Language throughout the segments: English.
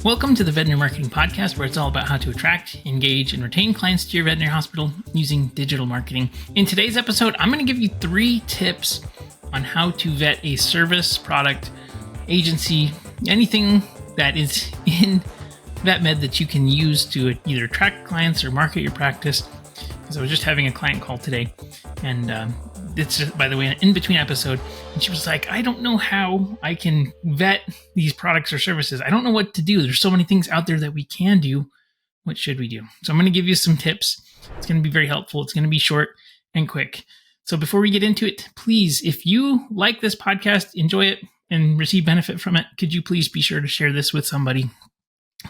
Welcome to the Veterinary Marketing Podcast, where it's all about how to attract, engage, and retain clients to your veterinary hospital using digital marketing. In today's episode, I'm going to give you 3 tips on how to vet a service, product, agency, anything that is in VetMed that you can use to either attract clients or market your practice. Because I was just having a client call today, and it's just, by the way, an in-between episode, and she was like, I don't know how I can vet these products or services. I don't know what to do. There's so many things out there that we can do. What should we do? So I'm going to give you some tips. It's going to be very helpful. It's going to be short and quick. So before we get into it, please, if you like this podcast, enjoy it, and receive benefit from it, could you please be sure to share this with somebody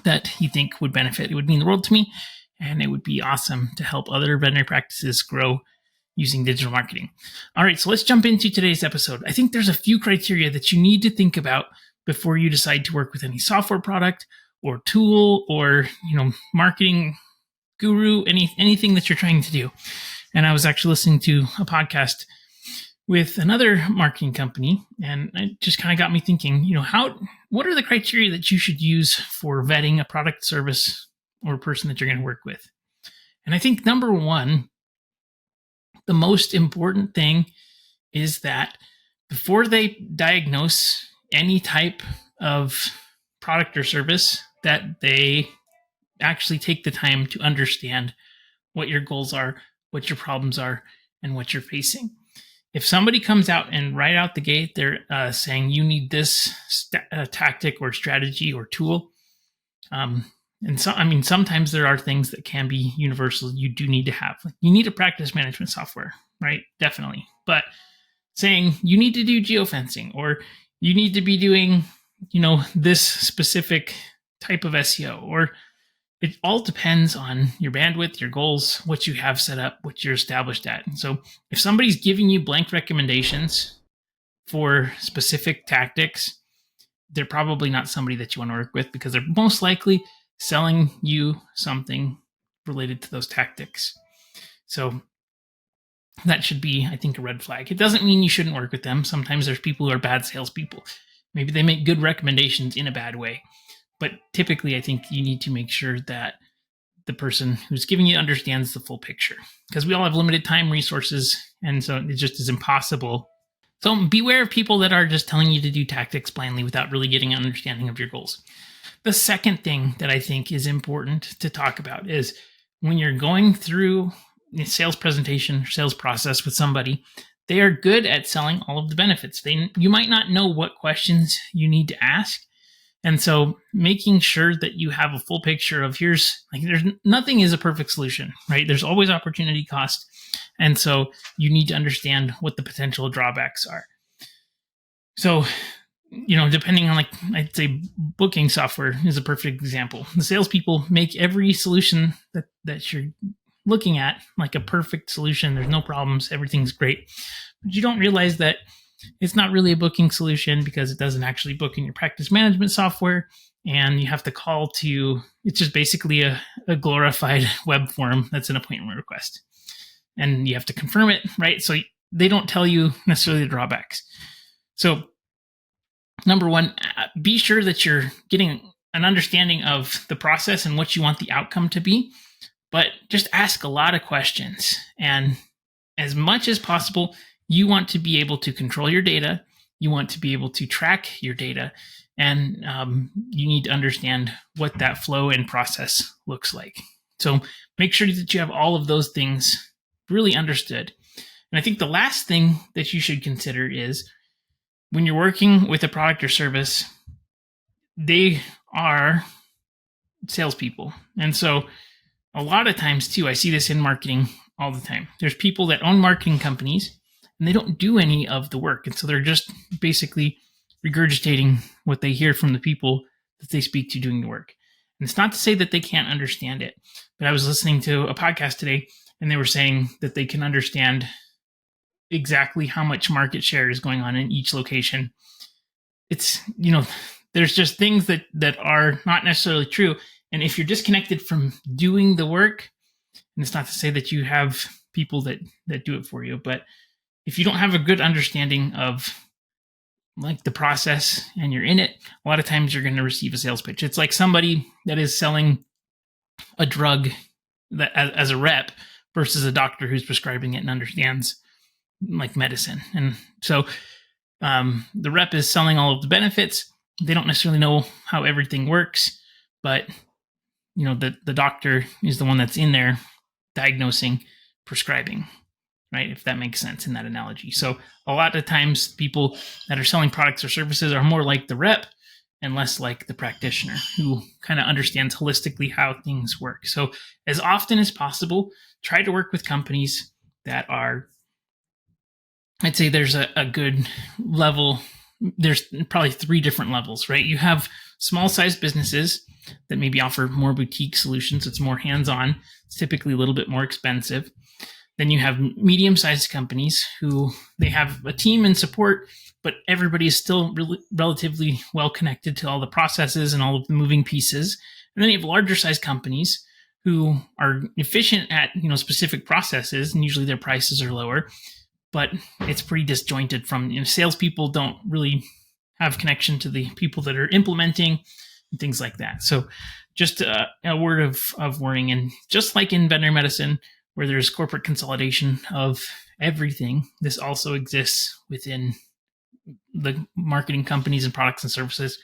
that you think would benefit? It would mean the world to me, and it would be awesome to help other veterinary practices grow using digital marketing. All right, so let's jump into today's episode. I think there's a few criteria that you need to think about before you decide to work with any software product or tool or, marketing guru, anything that you're trying to do. And I was actually listening to a podcast with another marketing company, and it just kind of got me thinking, what are the criteria that you should use for vetting a product, service, or person that you're going to work with? And I think number one, the most important thing is that before they diagnose any type of product or service, that they actually take the time to understand what your goals are, what your problems are, and what you're facing. If somebody comes out and right out the gate, they're saying you need this tactic or strategy or tool, sometimes there are things that can be universal. You do need to have. You need a practice management software, right? Definitely. But saying you need to do geofencing or you need to be doing, this specific type of SEO, or it all depends on your bandwidth, your goals, what you have set up, what you're established at. And so if somebody's giving you blank recommendations for specific tactics, they're probably not somebody that you want to work with, because they're most likely selling you something related to those tactics. So that should be, I think, a red flag. It doesn't mean you shouldn't work with them. Sometimes there's people who are bad salespeople. Maybe they make good recommendations in a bad way. But typically, I think you need to make sure that the person who's giving you understands the full picture, because we all have limited time, resources, and so it just is impossible. So beware of people that are just telling you to do tactics blindly without really getting an understanding of your goals. The second thing that I think is important to talk about is when you're going through a sales presentation, sales process with somebody, they are good at selling all of the benefits. You might not know what questions you need to ask. And so making sure that you have a full picture of nothing is a perfect solution, right? There's always opportunity cost. And so you need to understand what the potential drawbacks are. So, depending on, I'd say booking software is a perfect example. The salespeople make every solution that you're looking at like a perfect solution. There's no problems. Everything's great. But you don't realize that it's not really a booking solution because it doesn't actually book in your practice management software. And you have to it's just basically a glorified web form that's an appointment request. And you have to confirm it, right? So they don't tell you necessarily the drawbacks. So number one, be sure that you're getting an understanding of the process and what you want the outcome to be, but just ask a lot of questions. And as much as possible, you want to be able to control your data. You want to be able to track your data. And you need to understand what that flow and process looks like. So make sure that you have all of those things really understood. And I think the last thing that you should consider is when you're working with a product or service, they are salespeople. And so a lot of times too, I see this in marketing all the time. There's people that own marketing companies and they don't do any of the work. And so they're just basically regurgitating what they hear from the people that they speak to doing the work. And it's not to say that they can't understand it, but I was listening to a podcast today and they were saying that they can understand exactly how much market share is going on in each location. It's, there's just things that are not necessarily true. And if you're disconnected from doing the work, and it's not to say that you have people that do it for you, but if you don't have a good understanding of like the process and you're in it, a lot of times you're going to receive a sales pitch. It's like somebody that is selling a drug that as a rep versus a doctor who's prescribing it and understands like medicine. And so the rep is selling all of the benefits. They don't necessarily know how everything works, but the doctor is the one that's in there diagnosing, prescribing, right? If that makes sense in that analogy. So a lot of times people that are selling products or services are more like the rep and less like the practitioner who kind of understands holistically how things work. So as often as possible, try to work with companies that are, I'd say there's a good level. There's probably 3 different levels, right? You have small sized businesses that maybe offer more boutique solutions. It's more hands-on. It's typically a little bit more expensive. Then you have medium-sized companies who they have a team and support, but everybody is still relatively well connected to all the processes and all of the moving pieces. And then you have larger-sized companies who are efficient at specific processes, and usually their prices are lower, but it's pretty disjointed from salespeople don't really have connection to the people that are implementing and things like that. So just a word of warning. And just like in veterinary medicine, where there's corporate consolidation of everything, this also exists within the marketing companies and products and services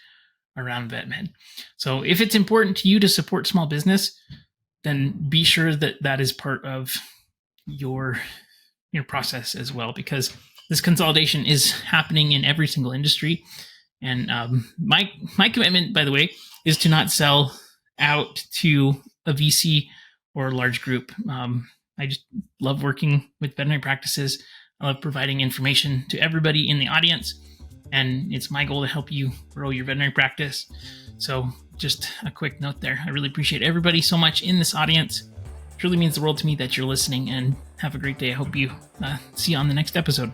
around VetMed. So if it's important to you to support small business, then be sure that that is part of your process as well, because this consolidation is happening in every single industry. And my commitment, by the way, is to not sell out to a VC or a large group. I just love working with veterinary practices. I love providing information to everybody in the audience. And it's my goal to help you grow your veterinary practice. So just a quick note there. I really appreciate everybody so much in this audience. It truly means the world to me that you're listening, and have a great day. I hope you see you on the next episode.